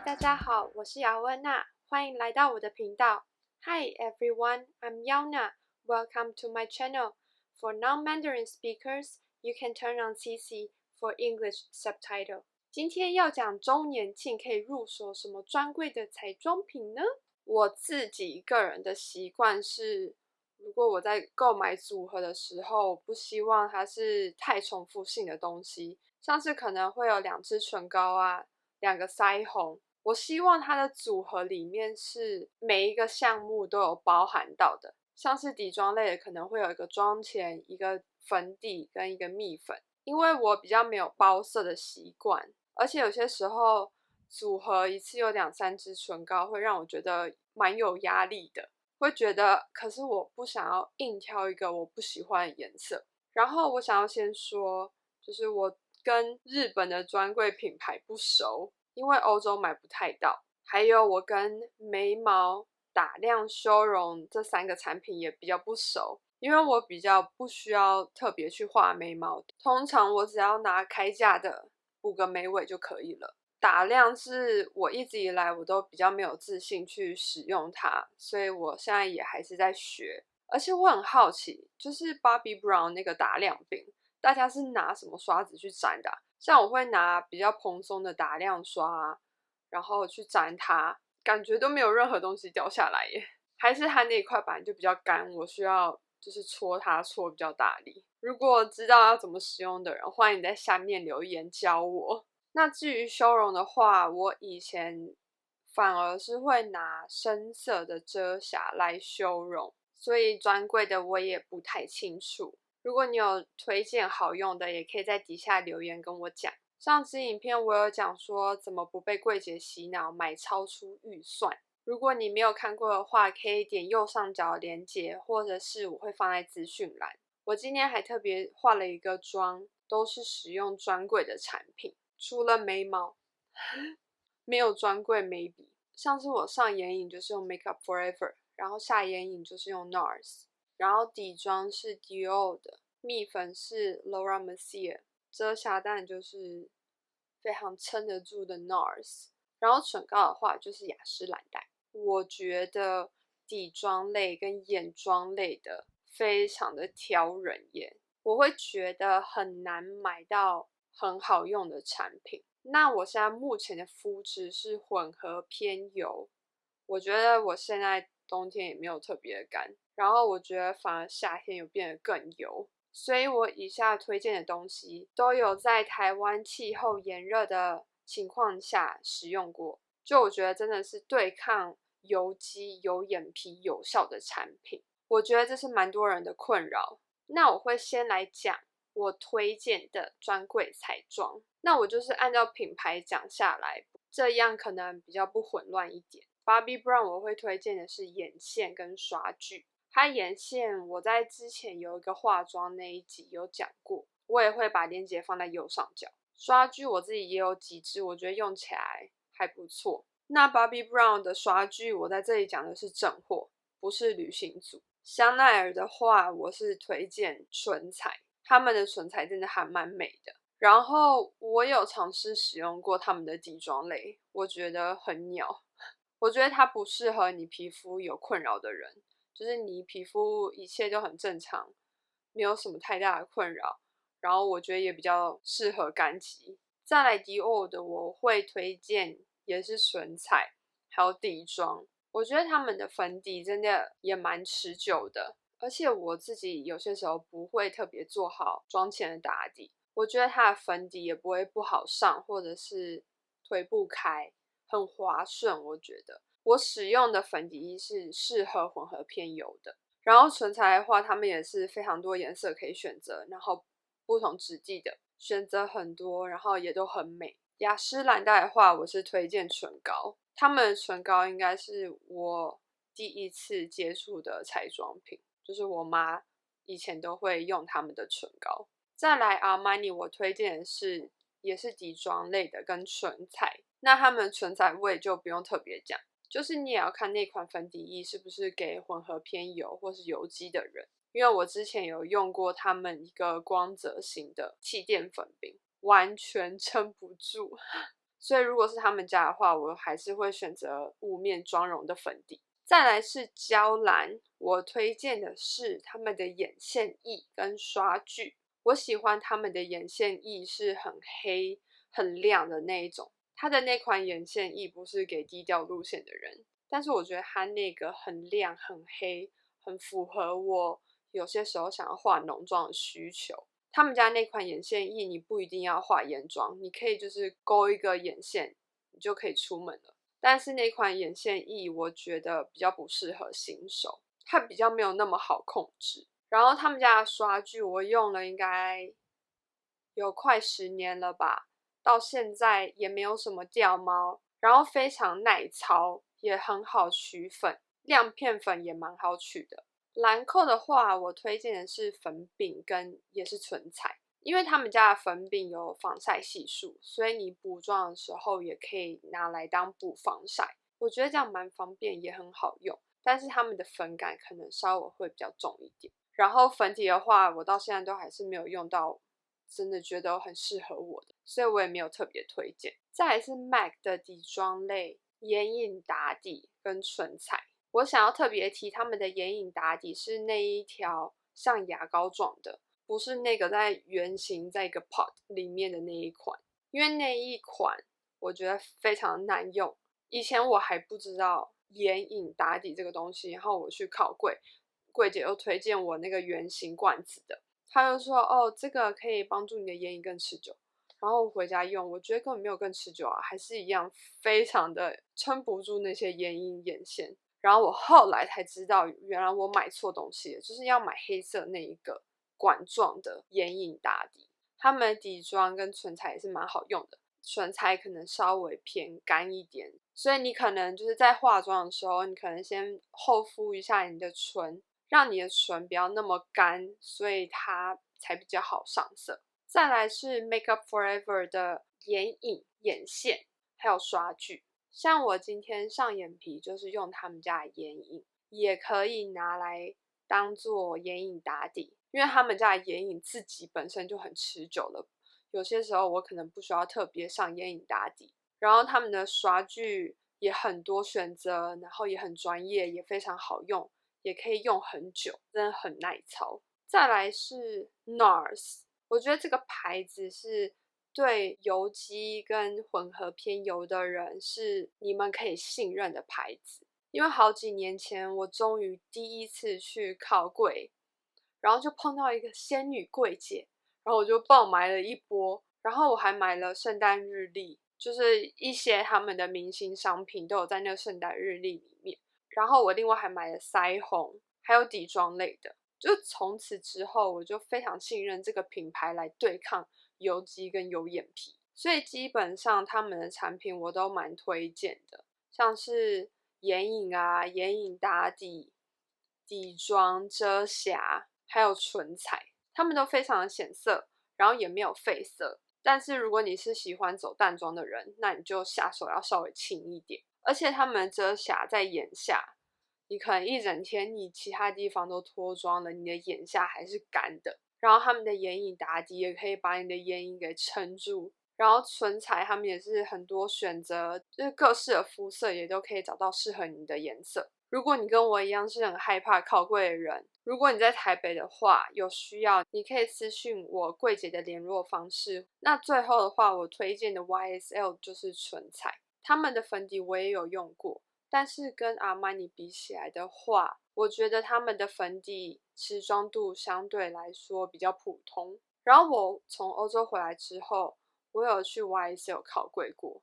大家好，我是姚恩娜，欢迎来到我的频道。Hi everyone, I'm Yaona. Welcome to my channel. For non-Mandarin speakers, you can turn on CC for English subtitle. 今天要讲周年庆可以入手什么专柜的彩妆品呢？我自己个人的习惯是，如果我在购买组合的时候，不希望它是太重复性的东西，像是可能会有2支唇膏啊，2个腮红，我希望它的组合里面是每一个项目都有包含到的，像是底妆类的可能会有一个妆前、一个粉底跟一个蜜粉，因为我比较没有包色的习惯，而且有些时候组合一次有2、3支唇膏会让我觉得蛮有压力的，会觉得可是我不想要硬挑一个我不喜欢的颜色。然后我想要先说，就是我跟日本的专柜品牌不熟，因为欧洲买不太到，还有我跟眉毛、打亮、修容这3个产品也比较不熟，因为我比较不需要特别去画眉毛，通常我只要拿开架的补个眉尾就可以了。打亮是我一直以来我都比较没有自信去使用它，所以我现在也还是在学。而且我很好奇，就是 Bobbi Brown 那个打亮饼，大家是拿什么刷子去沾的啊？像我会拿比较蓬松的打亮刷，然后去沾它，感觉都没有任何东西掉下来耶。还是它那一块本来就比较干，我需要就是搓它搓比较大力。如果知道要怎么使用的人，欢迎在下面留言教我。那至于修容的话，我以前反而是会拿深色的遮瑕来修容，所以专柜的我也不太清楚。如果你有推荐好用的，也可以在底下留言跟我讲。上支影片我有讲说怎么不被柜姐洗脑，买超出预算。如果你没有看过的话，可以点右上角的链接，或者是我会放在资讯栏。我今天还特别化了一个妆，都是使用专柜的产品，除了眉毛没有专柜眉笔，像是我上眼影就是用 Make Up Forever， 然后下眼影就是用 NARS， 然后底妆是 Dior 的，蜜粉是 Laura Mercier， 遮瑕蛋就是非常撑得住的 NARS， 然后唇膏的话就是雅诗兰黛。我觉得底妆类跟眼妆类的非常的挑人耶，我会觉得很难买到很好用的产品。那我现在目前的肤质是混合偏油，我觉得我现在冬天也没有特别干，然后我觉得反而夏天有变得更油，所以我以下推荐的东西都有在台湾气候炎热的情况下使用过，就我觉得真的是对抗油肌、油眼皮有效的产品，我觉得这是蛮多人的困扰。那我会先来讲我推荐的专柜彩妆，那我就是按照品牌讲下来，这样可能比较不混乱一点。Bobbi Brown 我会推荐的是眼线跟刷具，它眼线我在之前有一个化妆那一集有讲过，我也会把链接放在右上角。刷具我自己也有几支，我觉得用起来还不错。那 Bobbi Brown 的刷具我在这里讲的是正货，不是旅行组。香奈儿的话，我是推荐唇彩，他们的唇彩真的还蛮美的。然后我有尝试使用过他们的底妆类，我觉得很鸟。我觉得它不适合你皮肤有困扰的人，就是你皮肤一切都很正常，没有什么太大的困扰。然后我觉得也比较适合干肌。再来迪奥的我会推荐也是唇彩，还有底妆。我觉得他们的粉底真的也蛮持久的，而且我自己有些时候不会特别做好妆前的打底，我觉得它的粉底也不会不好上，或者是推不开，很滑顺。我觉得我使用的粉底液是适合混合偏油的。然后唇彩的话，他们也是非常多颜色可以选择，然后不同质地的选择很多，然后也都很美。雅诗兰黛的话，我是推荐唇膏，他们的唇膏应该是我第一次接触的彩妆品，就是我妈以前都会用他们的唇膏。再来 Armani 我推荐的是也是底妆类的跟唇彩，那他们唇彩我也就不用特别讲，就是你也要看那款粉底液是不是给混合偏油或是油肌的人，因为我之前有用过他们一个光泽型的气垫粉饼，完全撑不住，所以如果是他们家的话，我还是会选择雾面妆容的粉底。再来是娇兰，我推荐的是他们的眼线液跟刷具。我喜欢他们的眼线液是很黑很亮的那一种，它的那款眼线液不是给低调路线的人，但是我觉得它那个很亮很黑，很符合我有些时候想要化浓妆的需求。他们家那款眼线液你不一定要化眼妆，你可以就是勾一个眼线你就可以出门了。但是那款眼线液我觉得比较不适合新手，它比较没有那么好控制。然后他们家的刷具我用了应该有快10年了吧，到现在也没有什么掉毛，然后非常耐操，也很好取粉，亮片粉也蛮好取的。兰蔻的话，我推荐的是粉饼跟也是唇彩，因为他们家的粉饼有防晒系数，所以你补妆的时候也可以拿来当补防晒，我觉得这样蛮方便也很好用。但是他们的粉感可能稍微会比较重一点。然后粉底的话，我到现在都还是没有用到真的觉得很适合我的，所以我也没有特别推荐。再来是 MAC 的底妆类眼影打底跟唇彩，我想要特别提他们的眼影打底是那一条像牙膏状的，不是那个在圆形在一个 pot 里面的那一款，因为那一款我觉得非常难用。以前我还不知道眼影打底这个东西，然后我去考柜姐又推荐我那个圆形罐子的，她就说哦，这个可以帮助你的眼影更持久。然后我回家用，我觉得根本没有更持久啊，还是一样非常的撑不住那些眼影眼线。然后我后来才知道，原来我买错东西了，就是要买黑色那一个管状的眼影打底。他们的底妆跟唇彩也是蛮好用的，唇彩可能稍微偏干一点，所以你可能就是在化妆的时候，你可能先厚敷一下你的唇，让你的唇不要那么干，所以它才比较好上色。再来是 Make Up Forever 的眼影、眼线还有刷具，像我今天上眼皮就是用他们家的眼影，也可以拿来当做眼影打底，因为他们家的眼影自己本身就很持久了，有些时候我可能不需要特别上眼影打底。然后他们的刷具也很多选择，然后也很专业，也非常好用，也可以用很久，真的很耐操。再来是 NARS， 我觉得这个牌子是对油肌跟混合偏油的人是你们可以信任的牌子。因为好几年前我终于第一次去靠柜，然后就碰到一个仙女柜姐，然后我就爆买了一波，然后我还买了圣诞日历，就是一些他们的明星商品都有在那个圣诞日历里面，然后我另外还买了腮红还有底妆类的。就从此之后我就非常信任这个品牌来对抗油肌跟油眼皮，所以基本上他们的产品我都蛮推荐的，像是眼影啊、眼影打底、底妆、遮瑕还有唇彩，他们都非常的显色，然后也没有废色。但是如果你是喜欢走淡妆的人，那你就下手要稍微轻一点。而且他们的遮瑕在眼下，你可能一整天你其他地方都脱妆了，你的眼下还是干的。然后他们的眼影打底也可以把你的眼影给撑住。然后唇彩他们也是很多选择，就是各式的肤色也都可以找到适合你的颜色。如果你跟我一样是很害怕靠柜的人，如果你在台北的话，有需要你可以私讯我柜姐的联络方式。那最后的话，我推荐的 YSL 就是唇彩，他们的粉底我也有用过，但是跟阿玛尼比起来的话，我觉得他们的粉底持妆度相对来说比较普通。然后我从欧洲回来之后，我有去 YSL 靠柜过，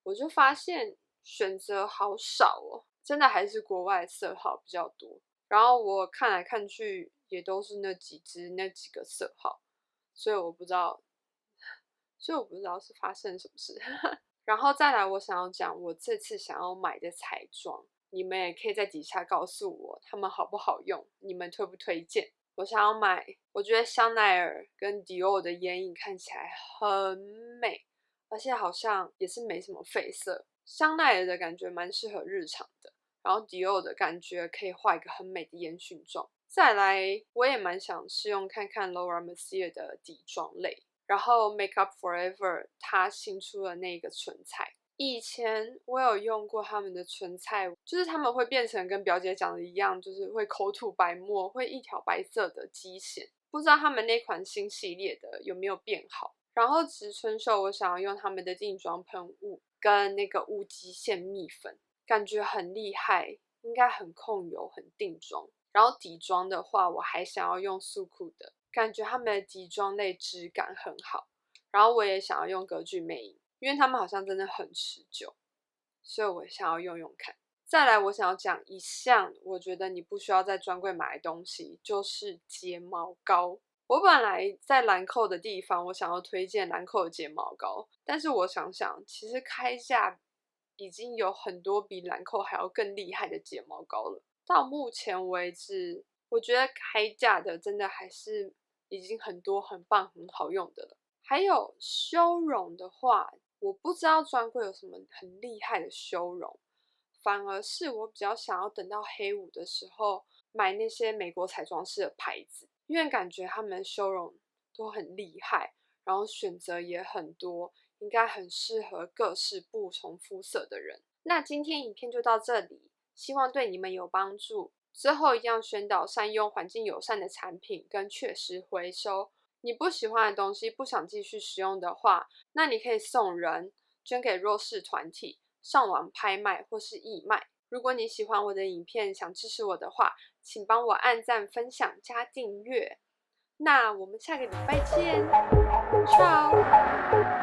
我就发现选择好少哦，真的还是国外色号比较多。然后我看来看去也都是那几支那几个色号，所以我不知道，是发生什么事。然后再来，我想要讲我这次想要买的彩妆，你们也可以在底下告诉我它们好不好用，你们推不推荐？我想要买，我觉得香奈儿跟迪奥的眼影看起来很美，而且好像也是没什么废色。香奈儿的感觉蛮适合日常的，然后迪奥的感觉可以画一个很美的烟熏妆。再来，我也蛮想试用看看 Laura Mercier 的底妆类。然后 Make Up Forever 它新出的那个唇彩，以前我有用过他们的唇彩，就是他们会变成跟表姐讲的一样，就是会口吐白沫，会一条白色的基线，不知道他们那款新系列的有没有变好。然后植村秀我想要用他们的定妆喷雾跟那个无极限蜜粉，感觉很厉害，应该很控油很定妆。然后底妆的话我还想要用素酷的，感觉他们的底妆类质感很好。然后我也想要用歌剧魅影，因为他们好像真的很持久，所以我想要用用看。再来我想要讲一项我觉得你不需要在专柜买的东西，就是睫毛膏。我本来在兰蔻的地方我想要推荐兰蔻的睫毛膏，但是我想想其实开价已经有很多比兰蔻还要更厉害的睫毛膏了。到目前为止我觉得开价的真的还是已经很多很棒很好用的了。还有修容的话，我不知道专柜有什么很厉害的修容，反而是我比较想要等到黑五的时候买那些美国彩妆师的牌子，因为感觉他们修容都很厉害，然后选择也很多，应该很适合各式不同肤色的人。那今天影片就到这里，希望对你们有帮助。之后一样宣导善用环境友善的产品跟确实回收。你不喜欢的东西不想继续使用的话，那你可以送人，捐给弱势团体，上网拍卖或是义卖。如果你喜欢我的影片，想支持我的话，请帮我按赞、分享、加订阅。那我们下个礼拜见，ciao。